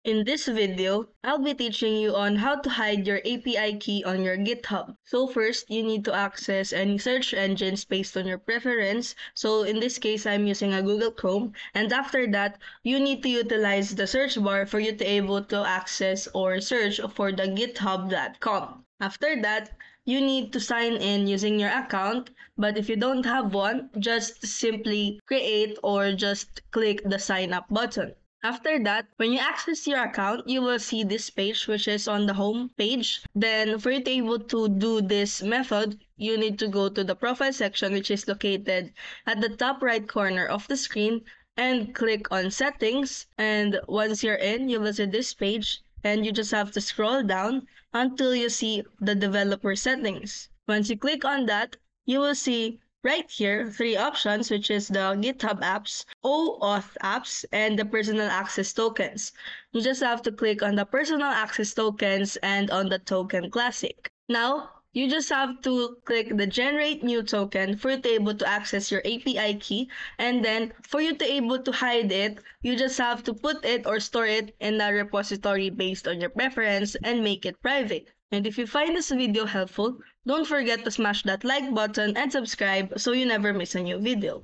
In this video, I'll be teaching you on how to hide your API key on your GitHub. So first, you need to access any search engines based on your preference. So in this case, I'm using a Google Chrome. And after that, you need to utilize the search bar for you to able to access or search for the github.com. After that, you need to sign in using your account. But if you don't have one, just simply create or just click the sign up button. After that, when you access your account, you will see this page which is on the home page. Then for you to be able to do this method, you need to go to the profile section which is located at the top right corner of the screen and click on settings. And once you're in, you will see this page and you just have to scroll down until you see the developer settings. Once you click on that, you will see right here, three options, which is the GitHub apps, OAuth apps, and the personal access tokens. You just have to click on the personal access tokens and on the token classic. Now, you just have to click the generate new token for you to be able to access your API key. And then for you to be able to hide it, you just have to put it or store it in a repository based on your preference and make it private. And if you find this video helpful, don't forget to smash that like button and subscribe so you never miss a new video.